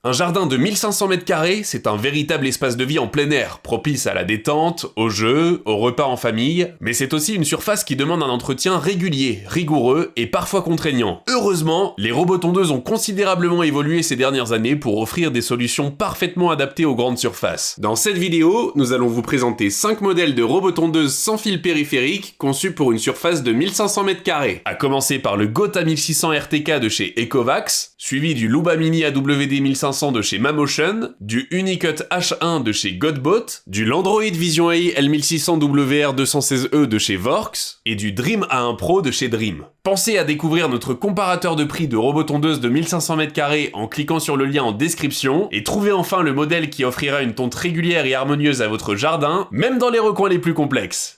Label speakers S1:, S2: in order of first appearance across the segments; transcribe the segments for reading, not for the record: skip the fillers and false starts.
S1: Un jardin de 1500 m², c'est un véritable espace de vie en plein air, propice à la détente, aux jeux, aux repas en famille, mais c'est aussi une surface qui demande un entretien régulier, rigoureux et parfois contraignant. Heureusement, les robots tondeuses ont considérablement évolué ces dernières années pour offrir des solutions parfaitement adaptées aux grandes surfaces. Dans cette vidéo, nous allons vous présenter 5 modèles de robots tondeuses sans fil périphérique conçus pour une surface de 1500 m². À commencer par le Gota 1600 RTK de chez Ecovacs, suivi du Luba Mini AWD 1500 de chez Mamotion, du Unicut H1 de chez Godbot, du Landroid Vision AI L1600 WR216E de chez Vorx, et du Dream A1 Pro de chez Dream. Pensez à découvrir notre comparateur de prix de robots tondeuses de 1500 m² en cliquant sur le lien en description, et trouvez enfin le modèle qui offrira une tonte régulière et harmonieuse à votre jardin, même dans les recoins les plus complexes.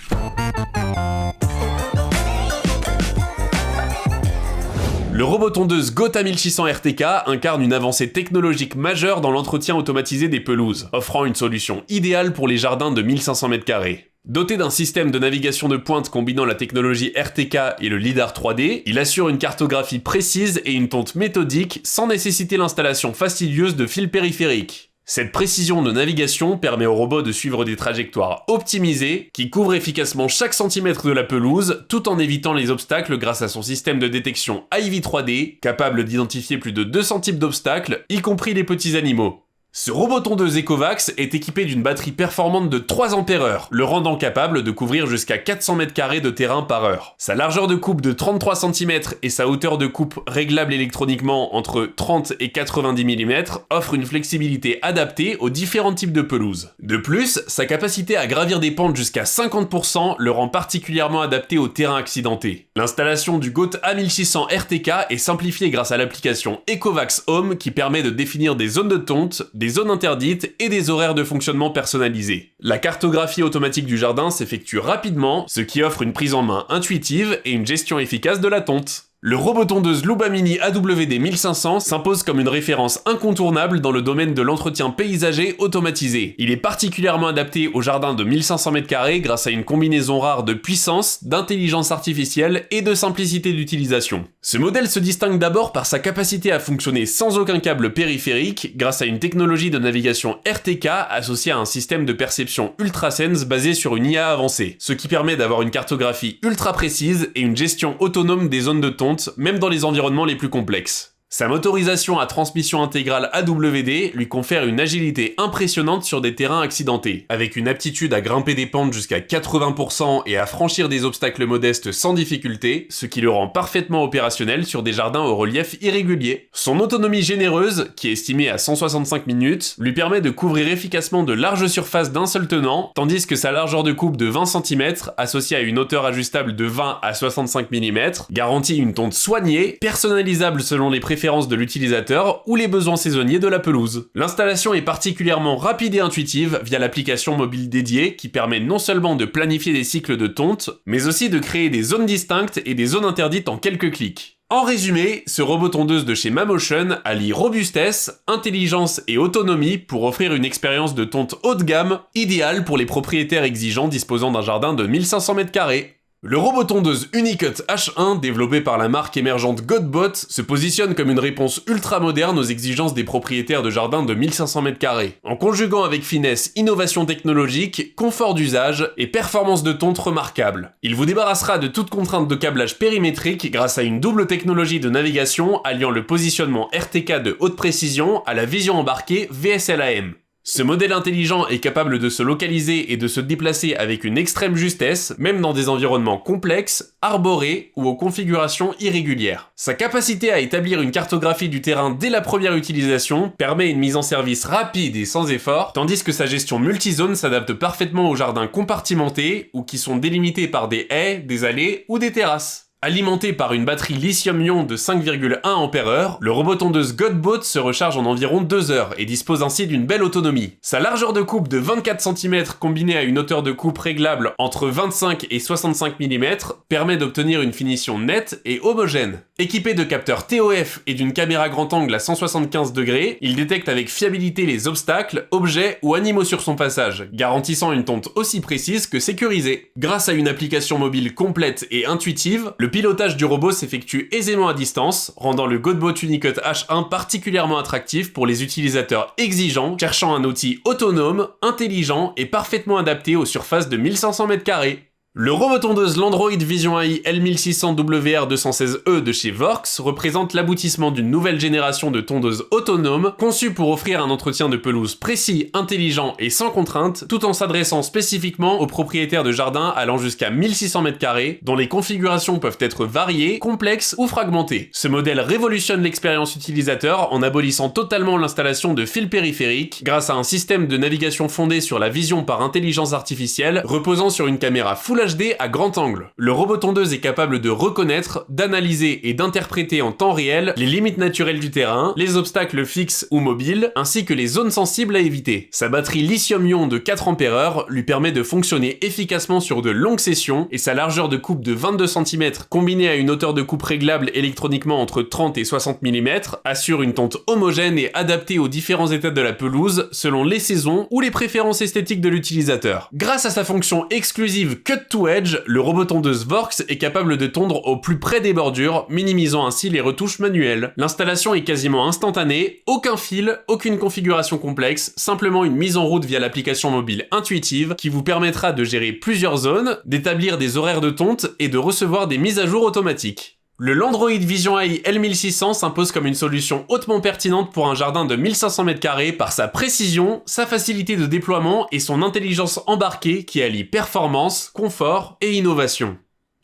S1: Le robot tondeuse Gota 1600 RTK incarne une avancée technologique majeure dans l'entretien automatisé des pelouses, offrant une solution idéale pour les jardins de 1500 m². Doté d'un système de navigation de pointe combinant la technologie RTK et le lidar 3D, il assure une cartographie précise et une tonte méthodique sans nécessiter l'installation fastidieuse de fils périphériques. Cette précision de navigation permet au robot de suivre des trajectoires optimisées qui couvrent efficacement chaque centimètre de la pelouse tout en évitant les obstacles grâce à son système de détection IV 3D capable d'identifier plus de 200 types d'obstacles, y compris les petits animaux. Ce robot tondeuse Ecovacs est équipé d'une batterie performante de 3 Ah, le rendant capable de couvrir jusqu'à 400 m² de terrain par heure. Sa largeur de coupe de 33 cm et sa hauteur de coupe réglable électroniquement entre 30 et 90 mm offrent une flexibilité adaptée aux différents types de pelouses. De plus, sa capacité à gravir des pentes jusqu'à 50% le rend particulièrement adapté aux terrains accidentés. L'installation du Gota 1600 RTK est simplifiée grâce à l'application Ecovacs Home qui permet de définir des zones de tonte, des zones interdites et des horaires de fonctionnement personnalisés. La cartographie automatique du jardin s'effectue rapidement, ce qui offre une prise en main intuitive et une gestion efficace de la tonte. Le robot tondeuse Luba Mini AWD 1500 s'impose comme une référence incontournable dans le domaine de l'entretien paysager automatisé. Il est particulièrement adapté aux jardins de 1500 m² grâce à une combinaison rare de puissance, d'intelligence artificielle et de simplicité d'utilisation. Ce modèle se distingue d'abord par sa capacité à fonctionner sans aucun câble périphérique grâce à une technologie de navigation RTK associée à un système de perception UltraSense basé sur une IA avancée, ce qui permet d'avoir une cartographie ultra précise et une gestion autonome des zones de tonte même dans les environnements les plus complexes. Sa motorisation à transmission intégrale AWD lui confère une agilité impressionnante sur des terrains accidentés, avec une aptitude à grimper des pentes jusqu'à 80% et à franchir des obstacles modestes sans difficulté, ce qui le rend parfaitement opérationnel sur des jardins au relief irrégulier. Son autonomie généreuse, qui est estimée à 165 minutes, lui permet de couvrir efficacement de larges surfaces d'un seul tenant, tandis que sa largeur de coupe de 20 cm, associée à une hauteur ajustable de 20 à 65 mm, garantit une tonte soignée, personnalisable selon les préférences de l'utilisateur ou les besoins saisonniers de la pelouse. L'installation est particulièrement rapide et intuitive via l'application mobile dédiée qui permet non seulement de planifier des cycles de tonte, mais aussi de créer des zones distinctes et des zones interdites en quelques clics. En résumé, ce robot tondeuse de chez Mamotion allie robustesse, intelligence et autonomie pour offrir une expérience de tonte haut de gamme, idéale pour les propriétaires exigeants disposant d'un jardin de 1500 m². Le robot tondeuse Unicut H1, développé par la marque émergente Godbot, se positionne comme une réponse ultra moderne aux exigences des propriétaires de jardins de 1500 m², en conjuguant avec finesse innovation technologique, confort d'usage et performance de tonte remarquable. Il vous débarrassera de toute contrainte de câblage périmétrique grâce à une double technologie de navigation alliant le positionnement RTK de haute précision à la vision embarquée VSLAM. Ce modèle intelligent est capable de se localiser et de se déplacer avec une extrême justesse, même dans des environnements complexes, arborés ou aux configurations irrégulières. Sa capacité à établir une cartographie du terrain dès la première utilisation permet une mise en service rapide et sans effort, tandis que sa gestion multizone s'adapte parfaitement aux jardins compartimentés ou qui sont délimités par des haies, des allées ou des terrasses. Alimenté par une batterie lithium-ion de 5,1 Ah, le robot tondeuse Godbot se recharge en environ 2 heures et dispose ainsi d'une belle autonomie. Sa largeur de coupe de 24 cm combinée à une hauteur de coupe réglable entre 25 et 65 mm permet d'obtenir une finition nette et homogène. Équipé de capteurs TOF et d'une caméra grand angle à 175 degrés, il détecte avec fiabilité les obstacles, objets ou animaux sur son passage, garantissant une tonte aussi précise que sécurisée. Grâce à une application mobile complète et intuitive, le pilotage du robot s'effectue aisément à distance, rendant le Godbot Unicut H1 particulièrement attractif pour les utilisateurs exigeants, cherchant un outil autonome, intelligent et parfaitement adapté aux surfaces de 1500 m². Le robot-tondeuse Landroid Vision AI L1600WR216E de chez Worx représente l'aboutissement d'une nouvelle génération de tondeuses autonomes conçues pour offrir un entretien de pelouse précis, intelligent et sans contrainte, tout en s'adressant spécifiquement aux propriétaires de jardins allant jusqu'à 1600 m², dont les configurations peuvent être variées, complexes ou fragmentées. Ce modèle révolutionne l'expérience utilisateur en abolissant totalement l'installation de fils périphériques grâce à un système de navigation fondé sur la vision par intelligence artificielle reposant sur une caméra Full HD à grand angle. Le robot tondeuse est capable de reconnaître, d'analyser et d'interpréter en temps réel les limites naturelles du terrain, les obstacles fixes ou mobiles, ainsi que les zones sensibles à éviter. Sa batterie lithium-ion de 4 Ah lui permet de fonctionner efficacement sur de longues sessions et sa largeur de coupe de 22 cm combinée à une hauteur de coupe réglable électroniquement entre 30 et 60 mm assure une tonte homogène et adaptée aux différents états de la pelouse selon les saisons ou les préférences esthétiques de l'utilisateur. Grâce à sa fonction exclusive Cut to Edge, le robot tondeuse Worx est capable de tondre au plus près des bordures, minimisant ainsi les retouches manuelles. L'installation est quasiment instantanée, aucun fil, aucune configuration complexe, simplement une mise en route via l'application mobile intuitive qui vous permettra de gérer plusieurs zones, d'établir des horaires de tonte et de recevoir des mises à jour automatiques. Le Landroid Vision AI L1600 s'impose comme une solution hautement pertinente pour un jardin de 1500 m² par sa précision, sa facilité de déploiement et son intelligence embarquée qui allie performance, confort et innovation.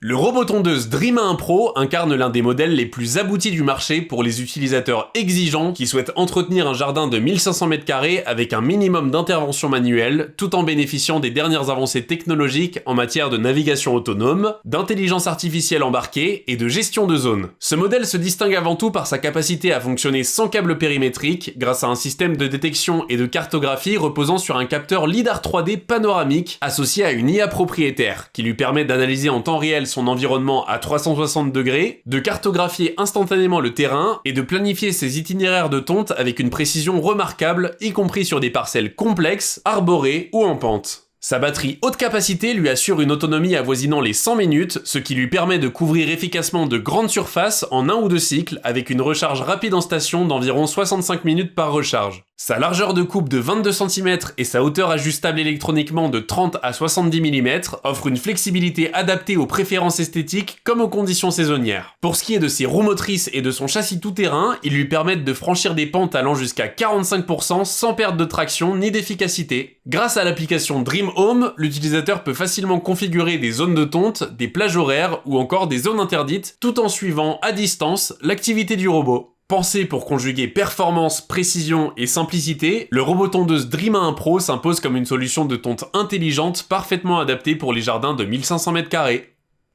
S1: Le robot tondeuse Dream1 Pro incarne l'un des modèles les plus aboutis du marché pour les utilisateurs exigeants qui souhaitent entretenir un jardin de 1500 m² avec un minimum d'intervention manuelle, tout en bénéficiant des dernières avancées technologiques en matière de navigation autonome, d'intelligence artificielle embarquée et de gestion de zone. Ce modèle se distingue avant tout par sa capacité à fonctionner sans câble périmétrique grâce à un système de détection et de cartographie reposant sur un capteur LiDAR 3D panoramique associé à une IA propriétaire qui lui permet d'analyser en temps réel son environnement à 360 degrés, de cartographier instantanément le terrain et de planifier ses itinéraires de tonte avec une précision remarquable, y compris sur des parcelles complexes, arborées ou en pente. Sa batterie haute capacité lui assure une autonomie avoisinant les 100 minutes, ce qui lui permet de couvrir efficacement de grandes surfaces en 1 ou 2 cycles avec une recharge rapide en station d'environ 65 minutes par recharge. Sa largeur de coupe de 22 cm et sa hauteur ajustable électroniquement de 30 à 70 mm offrent une flexibilité adaptée aux préférences esthétiques comme aux conditions saisonnières. Pour ce qui est de ses roues motrices et de son châssis tout-terrain, ils lui permettent de franchir des pentes allant jusqu'à 45% sans perte de traction ni d'efficacité. Grâce à l'application Dream Home, l'utilisateur peut facilement configurer des zones de tonte, des plages horaires ou encore des zones interdites tout en suivant à distance l'activité du robot. Pensé pour conjuguer performance, précision et simplicité, le robot tondeuse Dream1 Pro s'impose comme une solution de tonte intelligente parfaitement adaptée pour les jardins de 1500 m².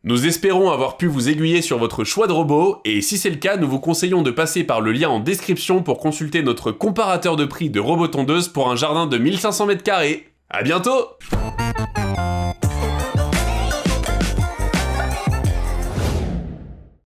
S1: Nous espérons avoir pu vous aiguiller sur votre choix de robot, et si c'est le cas, nous vous conseillons de passer par le lien en description pour consulter notre comparateur de prix de robot tondeuse pour un jardin de 1500 m². À bientôt!